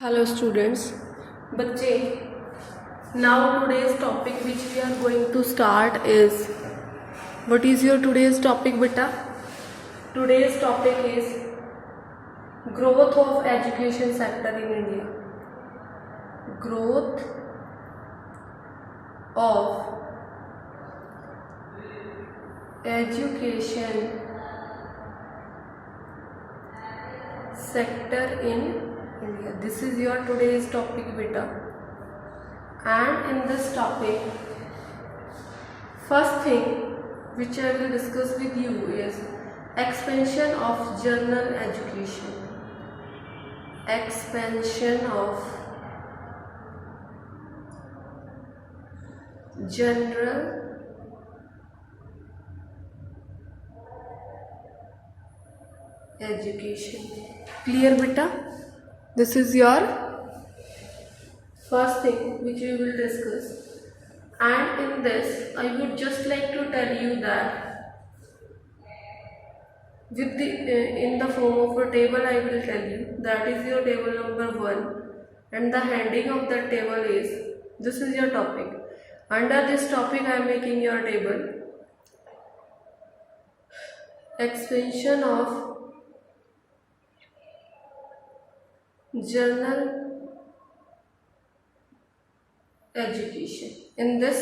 Hello students, बच्चे. Now today's topic which we are going to start is, what is your today's topic beta? Today's topic is growth of education sector in India. Growth of education sector in India. This is your today's topic beta. And in this topic, first thing which I will discuss with you is expansion of general education. Expansion of general education. Clear beta? This is your first thing which we will discuss. And in this I would just like to tell you that with the in the form of a table I will tell you that is your table number 1, and the heading of that table is, this is your topic. Under this topic I am making your table expansion of general education. In this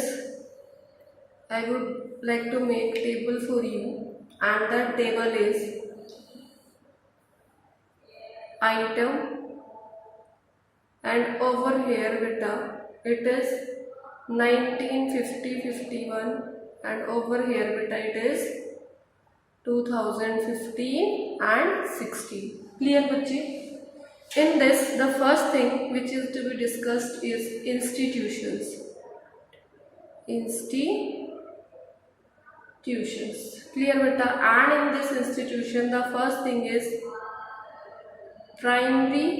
I would like to make table for you, and that table is item, and over here beta it is 1950-51, and over here beta it is 2015 and 16. Clear bachche? In this the first thing which is to be discussed is institutions. Clear beta? And in this institution the first thing is primary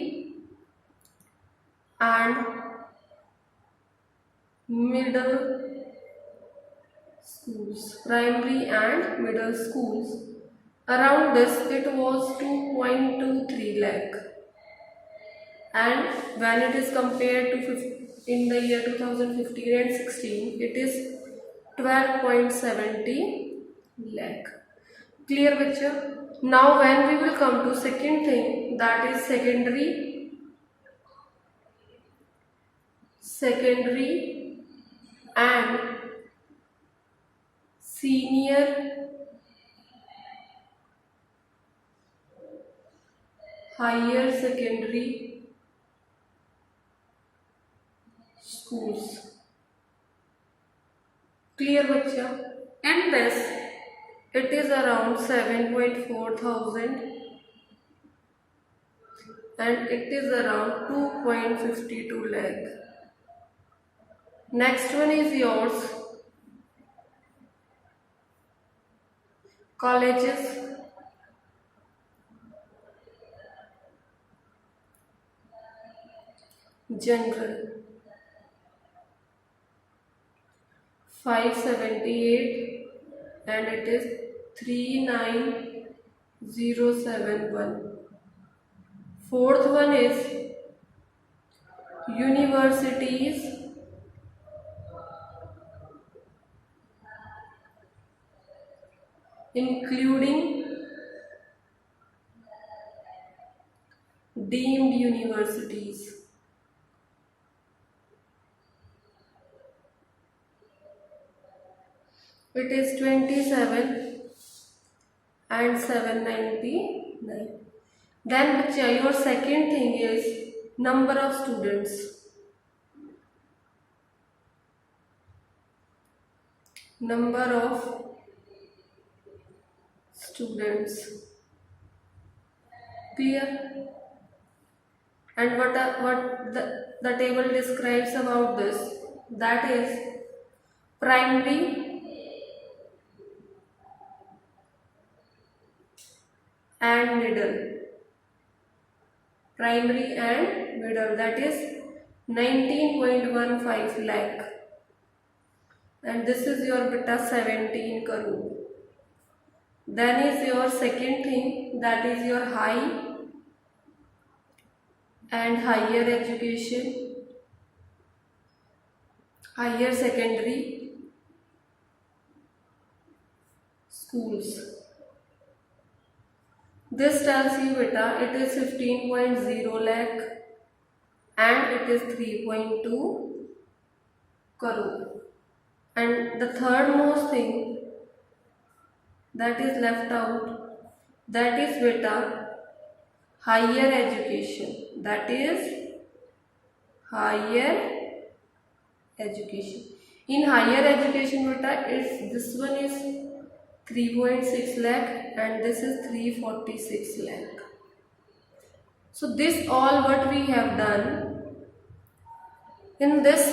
and middle schools. Primary and middle schools. Around this it was 2.23 lakh, and when it is compared to in the year 2015 and 16 it is 12.70 lakh. Clear bachcha? Now when we will come to second thing, that is secondary and senior higher secondary schools. Clear bachcha? And this it is around 7.4 thousand, and it is around 2.52 lakh. Next one is yours colleges. General 578, and it is 39071. Fourth one is universities, including deemed universities. It is 27 and 799. Then bachcha, your second thing is number of students. Number of students. Clear? And what the table describes about this, that is primary and middle. Primary and middle, that is 19.15 lakh, and this is your beta 17 crore. Then is your second thing, that is your high and higher education, higher secondary schools. This tells you beta it is 15.0 lakh and it is 3.2 crore. And the third most thing that is left out, that is beta higher education, that is higher education. In higher education beta it's this one is 3.6 lakh and this is 346 lakh. So this all what we have done. In this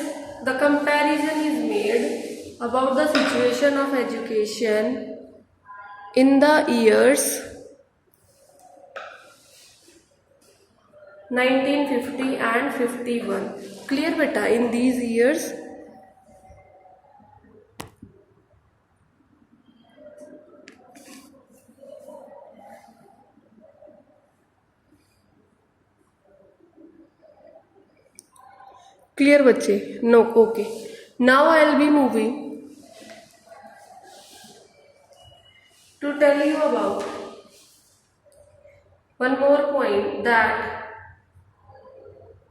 the comparison is made about the situation of education in the years 1950 and 51. Clear beta? In these years clear बच्चे? No, okay. Now I'll be moving to tell you about one more point that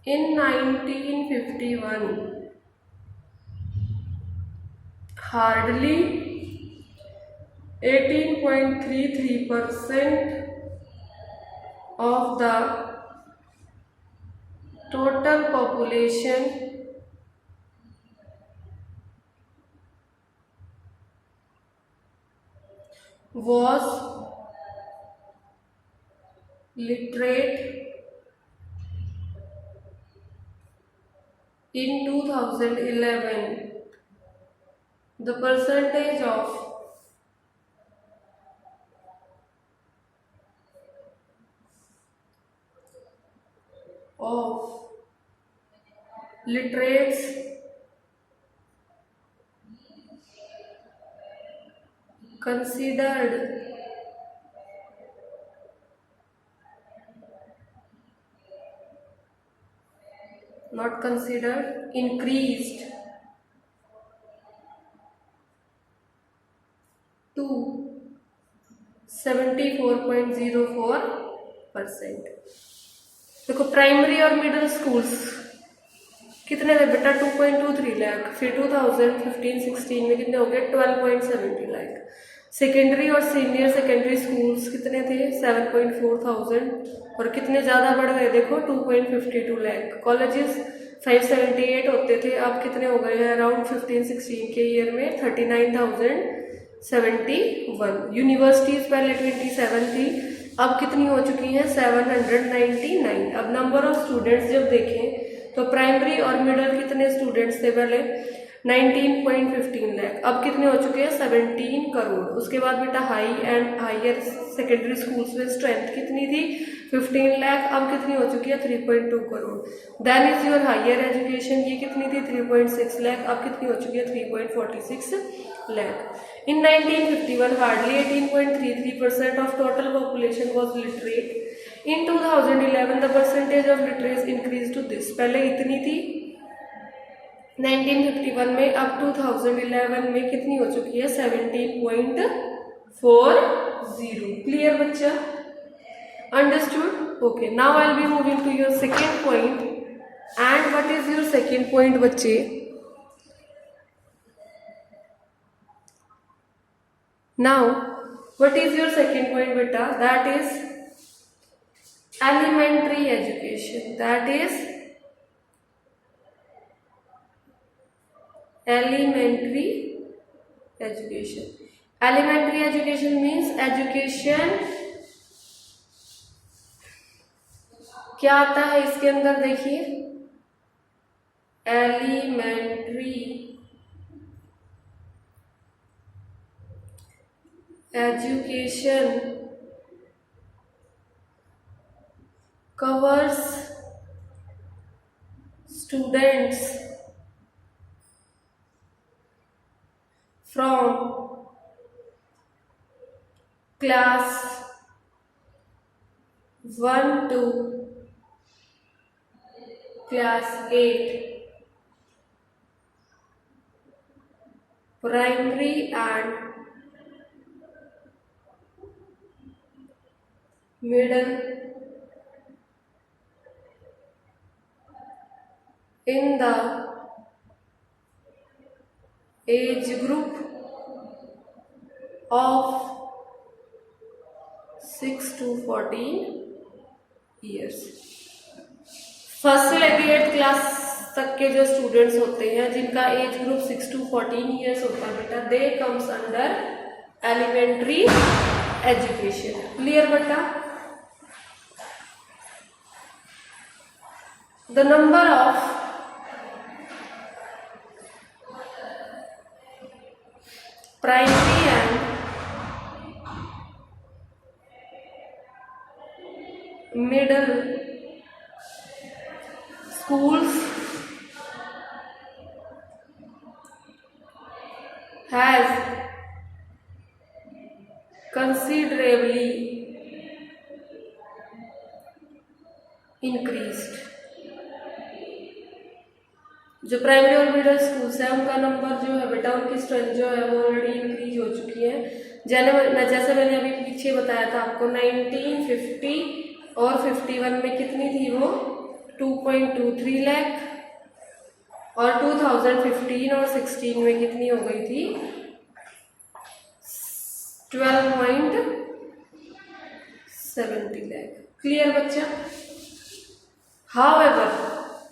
in 1951 hardly 18.33% of the total population was literate in 2011. The percentage of literates considered not considered increased to 74.04%. देखो primary और middle schools कितने थे बेटा 2.23 लाख, फिर 2015-16 में कितने हो गए 12.70 लाख. सेकेंडरी और सीनियर सेकेंडरी स्कूल्स कितने थे 7.4 और कितने ज़्यादा बढ़ गए देखो 2.52 लाख. कॉलेजेस 578 होते थे, अब कितने हो गए हैं अराउंड 15-16 के ईयर में 39,071. यूनिवर्सिटीज़ पहले 27 थी, अब कितनी हो चुकी हैं 799. अब नंबर ऑफ स्टूडेंट्स जब देखें तो प्राइमरी और मिडिल कितने स्टूडेंट्स थे पहले 19.15 लाख, अब कितने हो चुके हैं 17 करोड़. उसके बाद बेटा high and higher secondary schools में स्ट्रेंथ कितनी थी 15 लाख, अब कितनी हो चुकी है 3.2 crore. Then is your higher education, ये कितनी थी 3.6 लाख, अब कितनी हो चुकी है 3.46 lakh. In 1951 hardly 18.33% of total population was literate. In 2011 the percentage of literacy increased to this. पहले इतनी थी 1951 में, अब 2011 में कितनी हो चुकी है 17.40. क्लियर बच्चा? Understood? Okay. Now I'll be moving to your second point. And what is your second point बच्चे? Now what is your second point beta? That is elementary education. That is elementary education. Elementary education means education क्या आता है इसके अंदर देखिए, elementary education covers students from class 1 to class 8 primary and middle in the age group of 6 to 14 years। First से लेकर 8th class तक के जो स्टूडेंट्स होते हैं जिनका एज ग्रुप 6 to 14 ईयर्स होता है बेटा, they comes under elementary education. Clear बेटा? The number of primary and middle schools has considerably increased। जो प्राइमरी और मिडिल स्कूल्स है उनका नंबर जो है बेटा, उनकी स्ट्रेंथ जो है वो ऑलरेडी इंक्रीज हो चुकी है। जैसे मैंने अभी पीछे बताया था आपको, 1950 और 51 में कितनी थी वो, 2.23 लाख, और 2015 और 16 में कितनी हो गई थी, 12.70 लाख। क्लियर बच्चा? हाउएवर,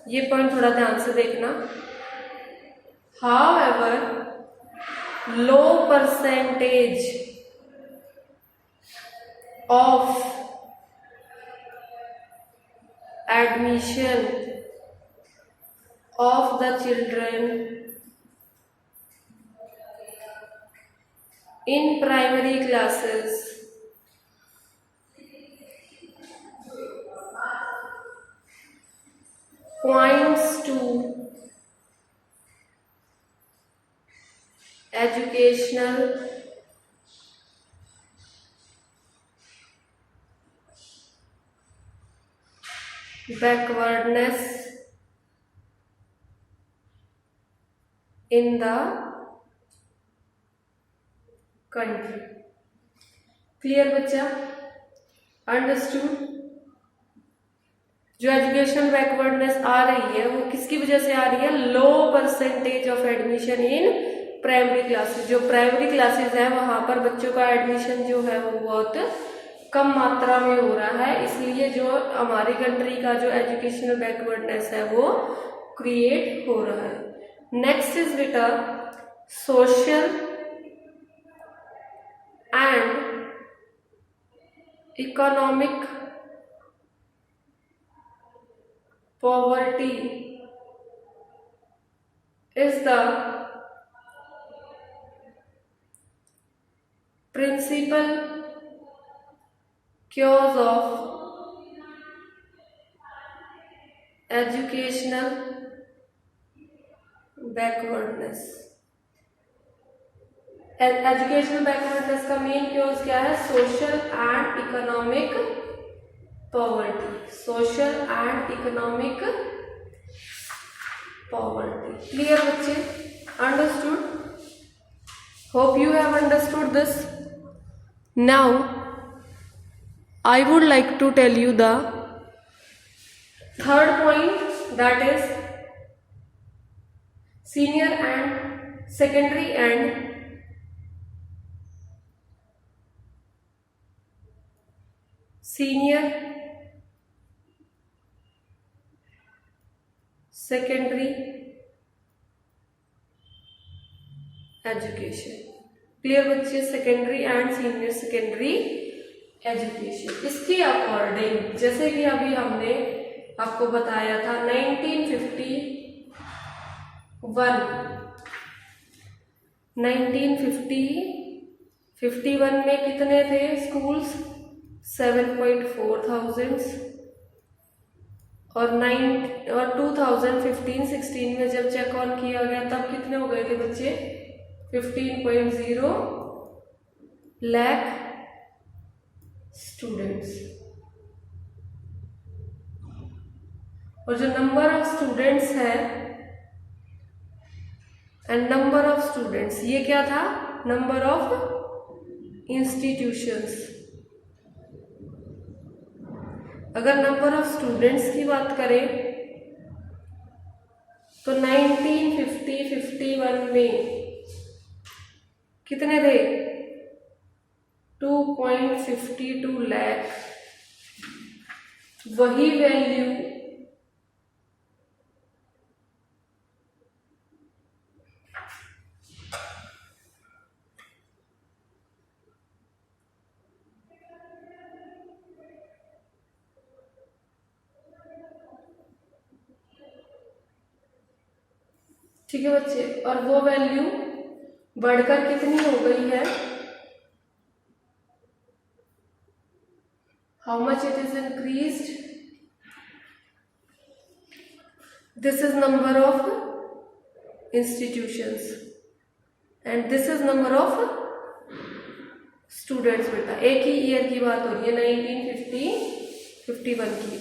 ये पॉइंट थोड़ा ध्यान से देखना, however low percentage of admission of the children in primary classes points to educational backwardness in the country। Clear बच्चा? अंडरस्टूड? जो एजुकेशनल बैकवर्डनेस आ रही है वो किसकी वजह से आ रही है, low percentage of admission in primary classes. जो प्राइमरी क्लासेस है वहां पर बच्चों का एडमिशन जो है वो बहुत कम मात्रा में हो रहा है, इसलिए जो हमारी कंट्री का जो एजुकेशनल बैकवर्डनेस है वो क्रिएट हो रहा है। नेक्स्ट इज बेटा social and economic poverty is the principal cause of educational backwardness। Educational backwardness का मेन क्योज क्या है, social and economic poverty. Social and economic poverty. Clear बच्चे? Understood? Hope you have understood this. Now I would like to tell you the third point, that is senior and secondary and senior secondary education। Clear बच्चे? Secondary and senior secondary education. इसके according जैसे कि अभी हमने आपको बताया था 1951 में कितने थे स्कूल्स, 7.4 थाउजेंड, और 2015-16 में जब चेक ऑन किया गया तब कितने हो गए थे बच्चे, 15.0 लाख स्टूडेंट्स। और जो नंबर ऑफ स्टूडेंट्स है एंड नंबर ऑफ स्टूडेंट्स, ये क्या था? Number of institutions. अगर नंबर ऑफ स्टूडेंट्स की बात करें तो 1950-51 में कितने थे? 2.52 लाख। वही वैल्यू ठीक है बच्चे, और वो वैल्यू बढ़कर कितनी हो गई है? How much it is increased? This is number of institutions and this is number of students. बेटा एक ही ईयर की बात हो रही है, 1950-51 की।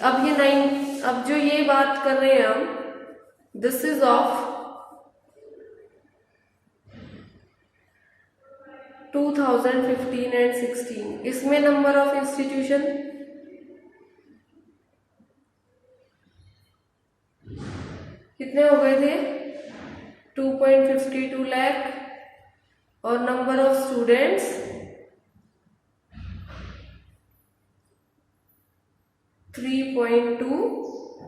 अब जो ये बात कर रहे हैं हम, दिस इज ऑफ 2015 एंड 16। इसमें नंबर ऑफ इंस्टीट्यूशन कितने हो गए थे? 2.52 लाख, और नंबर ऑफ स्टूडेंट्स 3.2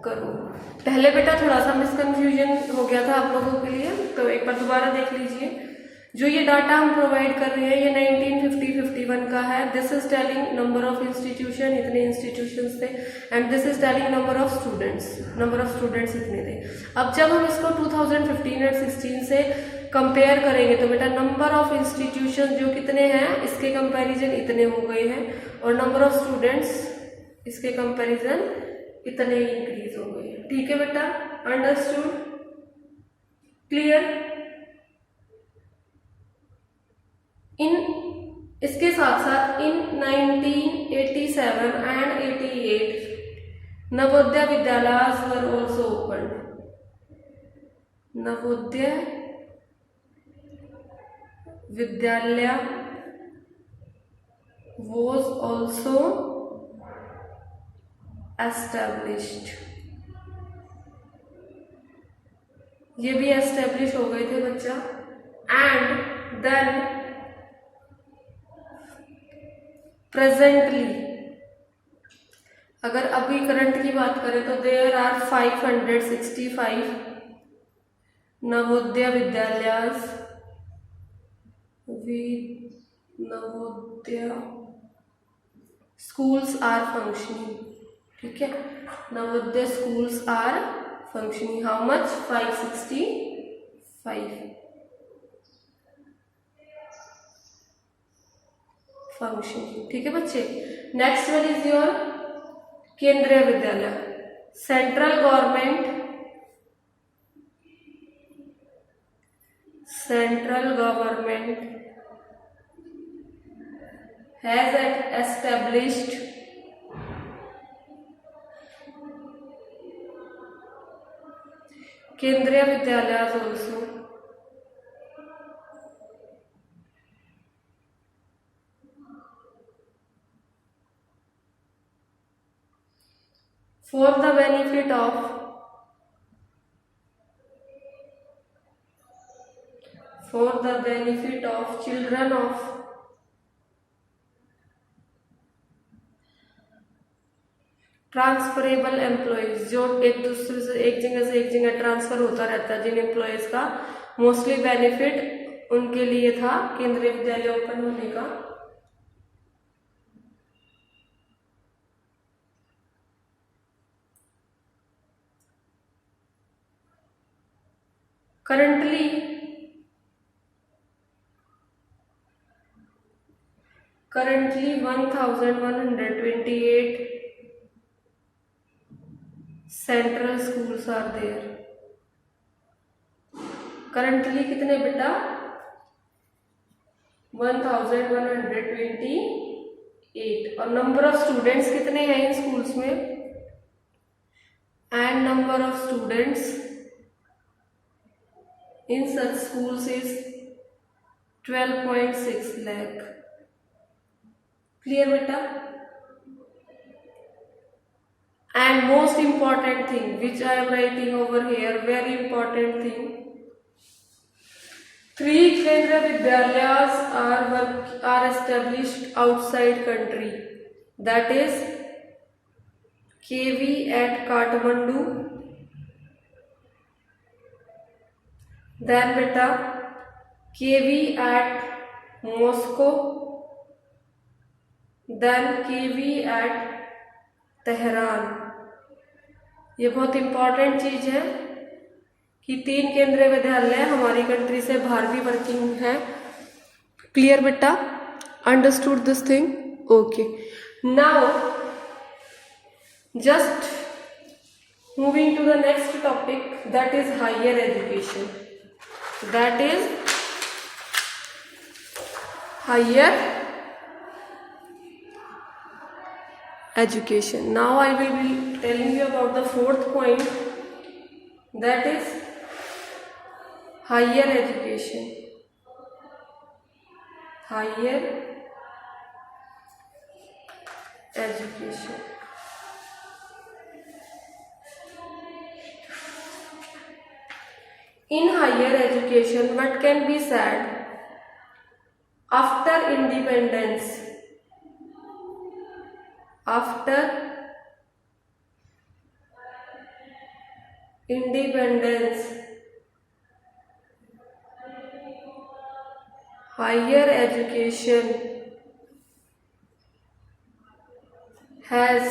करोड़। पहले बेटा थोड़ा सा मिसकंफ्यूजन हो गया था आप लोगों के लिए, तो एक बार दोबारा देख लीजिए। जो ये डाटा हम प्रोवाइड कर रहे हैं ये 1950-51 का है। This is telling number of institution, इतने इंस्टीट्यूशंस थे, and this is telling number of students इतने थे। अब जब हम इसको 2015 और 16 से कंपेयर करेंगे तो बेटा नंबर ऑफ इंस्टीट्यूशन जो कितने हैं इसके कंपैरिजन इतने हो गए हैं, और नंबर ऑफ स्टूडेंट्स इसके कंपैरिजन इतने ही इंक्रीज हो गए हैं। ठीक है बेटा, अंडरस्टूड, क्लियर? इसके साथ साथ इन 1987 and 88 Navodaya Vidyalaya were also opened. Navodaya Vidyalaya was also established। ये भी एस्टेब्लिश हो गए थे बच्चा। एंड देन प्रेजेंटली, अगर अभी करंट की बात करें तो there are 565 Navodaya Vidyalaya Navodaya schools are functioning. ठीक है, Navodaya schools are functioning. How much? 565 functioning. ठीक है बच्चे, नेक्स्ट वन इज योर केंद्रीय विद्यालय। सेंट्रल गवर्नमेंट has established केंद्रीय विद्यालय also। For the benefit of children of transferable employees, जो एक दूसरे से एक जगह से एक जगह ट्रांसफर होता रहता है, जिन एम्प्लॉयज का मोस्टली बेनिफिट उनके लिए था केंद्रीय विद्यालय ओपन होने का। Currently 1128 central schools are there. Currently कितने बेटा? 1128। और नंबर ऑफ स्टूडेंट्स कितने हैं इन स्कूल्स में? and number of students in such schools is 12.6 lakh. Clear beta? And most important thing which I am writing over here, very important thing, 3 Kendriya Vidyalayas are established outside country, that is KV at Kathmandu, then beta KV at Moscow, then KV at Tehran. ये बहुत important चीज़ है कि 3 केंद्रीय विद्यालय हमारी country से बाहर भी वर्किंग है. क्लियर बेटा? Understood this thing? Okay. Now just moving to the next topic, that is higher education. That is higher education. Now I will be telling you about the 4th point, that is higher education. Higher education. In higher education, what can be said? After independence, after independence, higher education has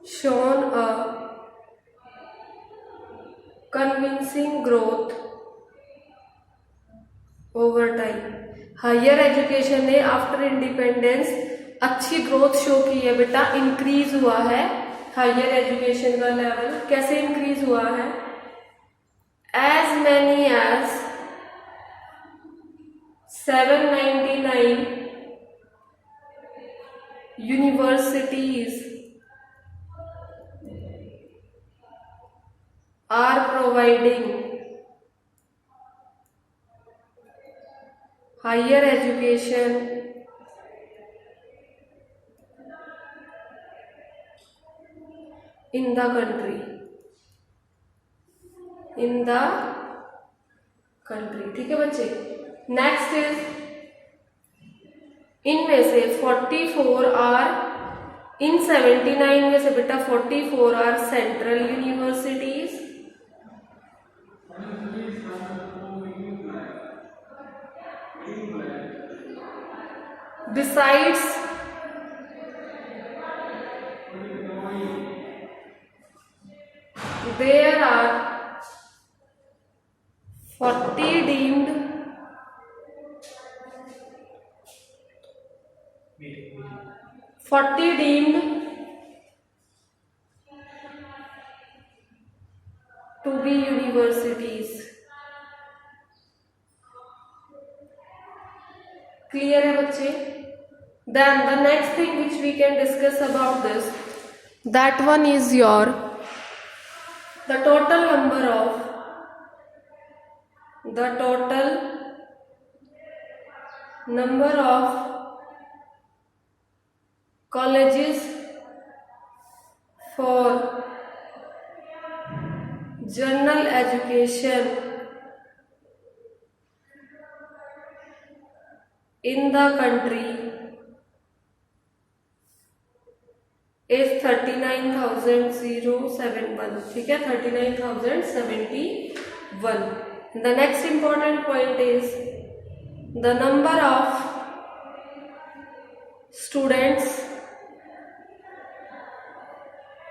shown a convincing growth over time. Higher education ने after independence अच्छी growth show की है बेटा, increase हुआ है higher education का level. कैसे increase हुआ है? As many as 799 universities are providing higher education in the country. ठीक है बच्चे. नेक्स्ट इज, इनमें से 44 आर, इन 79 में से बेटा 44 are central universities, besides there are 40 deemed to be universities. क्लियर है बच्चे? Then the next thing which we can discuss about this, that one is the total number of colleges for general education in the country is 39,071. ठीक है, 39,071. The next important point is the number of students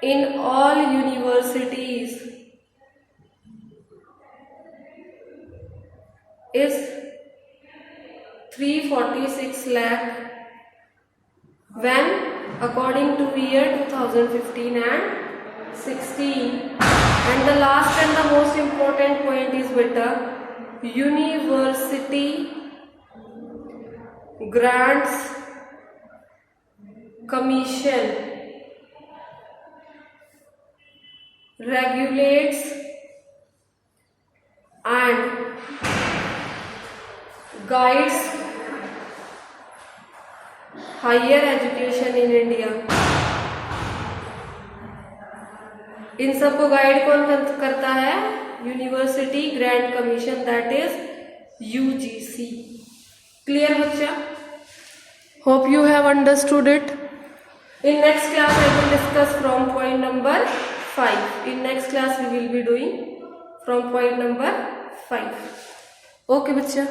in all universities is 346 lakh when according to year 2015 and 16. And the last and the most important point is beta, university grants commission regulates and guides higher education in India। इन सबको guide कौन करता है? University grand commission, that is UGC. Clear बच्चा? Hope you have understood it. In next class I will discuss from point number 5. In next class we will be doing from point number 5. Okay बच्चा।